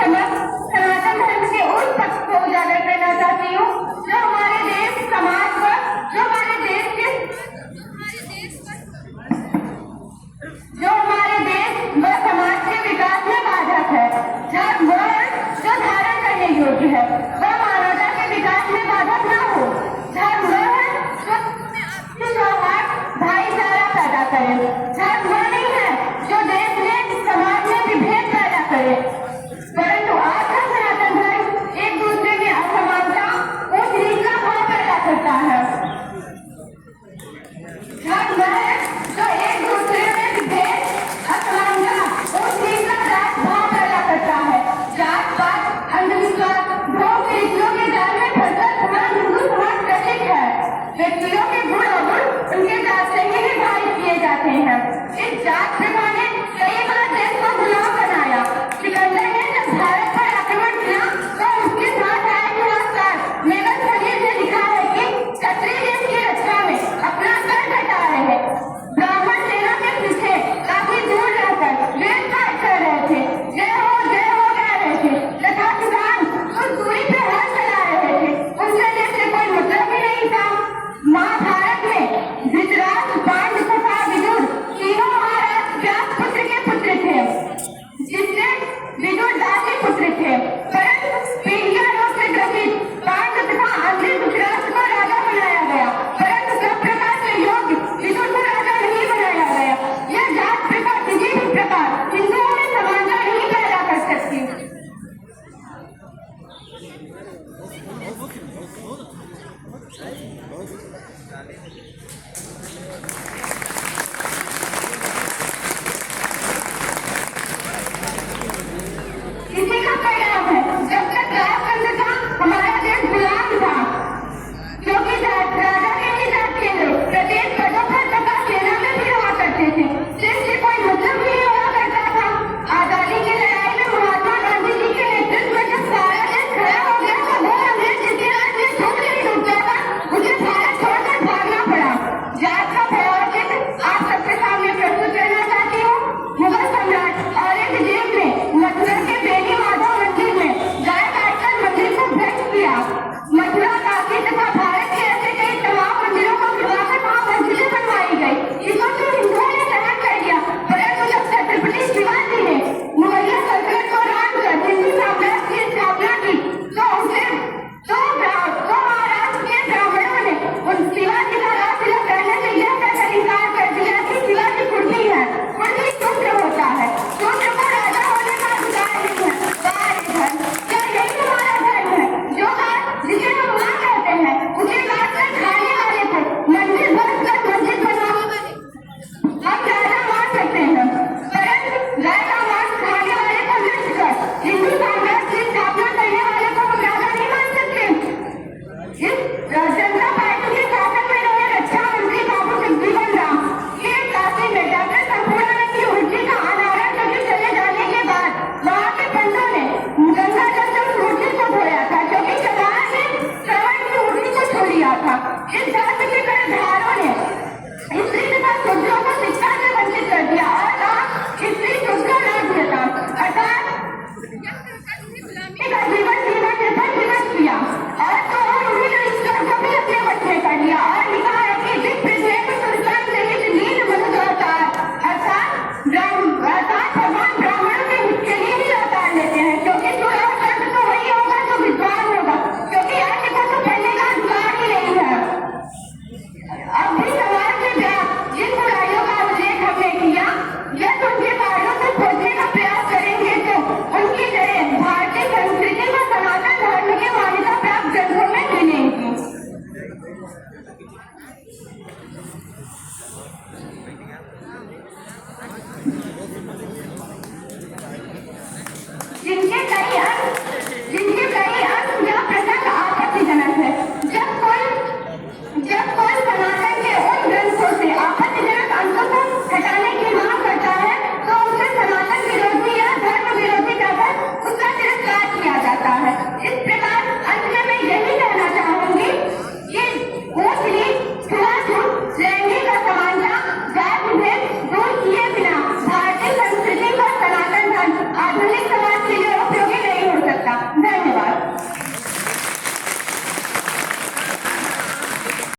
समक्ष सनातन धर्म के उस पक्ष को उजागर करना चाहती हूँ जो हमारे देश समाज पर, जो हमारे देश व समाज के विकास में बाधक है, जो धारण करने योग्य है, वह मानवता के विकास में बाधक न हो। धर्म वह है जो सौहार्द भाईचारा पैदा करे। धर्म वह नहीं है जो देश में समाज में विभेद पैदा करे। परंतु आज का सनातन धर्म एक दूसरे में असमानता, ऊंच नीच का भाव पैदा करता है। धर्म वह है जो एक दूसरे में विभेद, असमानता, ऊंच नीच का भाव पैदा करता है। जात पात, अंधविश्वास, भोग रीतियों के जाल में फंसकर पूरा हिंदू समाज ग्रसित है। व्यक्तियों के गुण अवगुण उनके जात से ही निर्धारित किए जाते हैं। इस जात प्रथा ने कई बार देश को गुलाम बनाया। सिकंदर ने जब भारत पर आक्रमण किया तो उसके साथ आए हुआ मेघल सलील ने लिखा है कि क्षत्रिय देश की रक्षा में अपना सर घटा रहे। ब्राह्मण सेना के पीछे काफी दूर रहकर वेद पाठ कर रहे थे, जय हो कह रहे थे तथा किसान उस दूरी पे हल चला रहे थे। उनसे जैसे कोई मतलब ही नहीं था। महाभारत में धृतराष्ट्र, पांडु तथा विदुर तीनों महाराज व्यास पुत्र के पुत्र थे, जिससे विदुर दासी पुत्र थे। परंतु पीड़िया रोग से ग्रसित पांडु तथा अंधे धृतराष्ट्र को राजा बनाया गया, परंतु सब प्रकार से योग्य विदुर को राजा नहीं बनाया गया। यह जात प्रथा किसी भी प्रकार हिंदुओं में समानता नहीं पैदा कर सकती। इसी का परिणाम है, जब तक राजतंत्र था हमारा देश गुलाम था, क्योंकि राजा के ही जात के लोग प्रत्येक पदों पर तथा सेना में भी हुआ करते थे, जिससे कोई मतलब नहीं हुआ करता था। आजादी की लड़ाई में महात्मा गांधी जी के नेतृत्व में जब सारा देश खड़ा हो गया तो वो अंग्रेज जिसके राज में छूट नहीं डूबता था, उसे भारत छोड़कर भागना पड़ा। जात का भयावह चित्र आप सबके सामने प्रस्तुत करना चाहती हूँ। मुगल सम्राट औरंगजेब ने मथुरा के बेनी माधव मंदिर में गाय काटकर मंदिर को भ्रष्ट किया। मथुरा, काशी तथा भारत के ऐसे कई तमाम मंदिरों को गिरवाकर वहां मस्जिदें बनवाई गई। इसको तो हिंदुओं ने ग्रहण कर लिया, परंतु जब छत्रपति शिवाजी ने मुगलिया सल्तनत को हराकर हिंदू साम्राज्य की स्थापना की तो महाराष्ट्र के ब्राह्मणों ने उन शिवाजी का राज तिलक करने से यह कहकर इनकार कर दिया कि शिवाजी कुर्मी है, कुर्मी शूद्र होता है, शूद्र को राजा होने का अधिकार नहीं है। धर्म क्या यही हमारा धर्म है? जो बात जिसे हम मां कहते हैं उसे काट कर खाने वाले को मंदिर बंद कर मस्जिद बनवाने वाले हम राजा मान सकते हैं, परंतु गाय का मांस खाने वाले को नष्ट कर हिंदू साम्राज्य की स्थापना करने वाले को हम राजा नहीं मान सकते। इस जनता पार्टी के शासन में रहे रक्षा मंत्री बाबू जगजीवन राम ने काशी में डॉक्टर संपूर्णानंद की मूर्ति का अनावरण करके चले जाने के बाद वहां के पंडों ने गंगा जल से उस मूर्ति को धोया था, क्योंकि चमार ने श्रवण की मूर्ति को छू लिया था। इस जाति के कर्णधारों ने स्त्री तथा शूद्रों को शिक्षा से वंचित कर दिया और कहा स्त्री शूद्र राज्य था, अर्थात जीवन जीवन निर्भर दिवस किया और तो उन्होंने ईश्वर को भी अपने वश में कर लिया और लिखा है कि जिस पृथ्वी को सुल्तान सहित नील मनुष्य अवतार अर्थात भगवान ब्राह्मणों के हित के लिए ही अवतार लेते हैं, क्योंकि सुरक्षित तो वही होगा जो विद्वान होगा, क्योंकि अन्य को तो पढ़ने का अधिकार ही नहीं है। अब भी समाज में जिन बुराइयों का उल्लेख हमने किया, यह उनके कारणों से खोजने का प्रयास करेंगे तो उनकी जड़ें भारतीय संस्कृति व सनातन धर्म के मान्यता प्राप्त ग्रंथों में मिलेंगी। जिनके